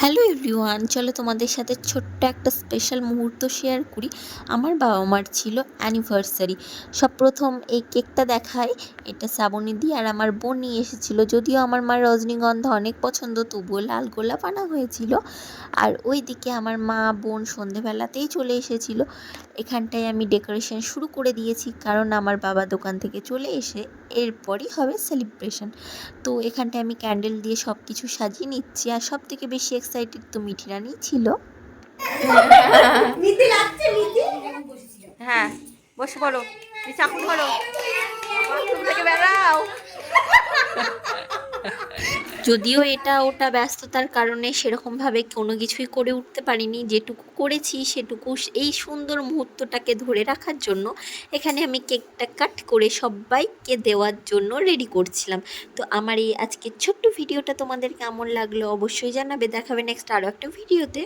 Hello everyone, চলো তোমাদের সাথে ছোট্ট একটা স্পেশাল মুহূর্ত শেয়ার করি। আমার বাবা মার ছিল অ্যানিভার্সারি। সব প্রথম এই কেকটা দেখায়, এটা শ্রাবণী দি আর আমার বোন নিয়ে এসেছিলো। যদিও আমার মার রজনীগন্ধা অনেক পছন্দ, তবুও লাল গোলাপ আনা হয়েছিল। আর ওই দিকে আমার মা বোন সন্ধেবেলাতেই চলে এসেছিলো। এখানটায় আমি ডেকোরেশন শুরু করে দিয়েছি, কারণ আমার বাবা দোকান থেকে চলে এসে এরপরই হবে সেলিব্রেশন। তো এখানটায় আমি ক্যান্ডেল দিয়ে সব কিছু সাজিয়ে নিচ্ছি। আর সব থেকে বেশি এক্সাইটেড তো মিঠি রানী ছিল। হ্যাঁ, বসে পড়ো, চাকু ধরো, বাথরুম থেকে বেরাও। যদিও এটা ওটা ব্যস্ততার কারণে সেরকমভাবে কোনো কিছুই করে উঠতে পারিনি। যেটুকু করেছি সেটুকু এই সুন্দর মুহূর্তটাকে ধরে রাখার জন্য এখানে আমি কেকটা কাট করে সবাইকে দেওয়ার জন্য রেডি করছিলাম। তো আমার এই আজকের ছোট্ট ভিডিওটা তোমাদের কেমন লাগলো অবশ্যই জানাবে। দেখাবে নেক্সট আরও একটা ভিডিওতে।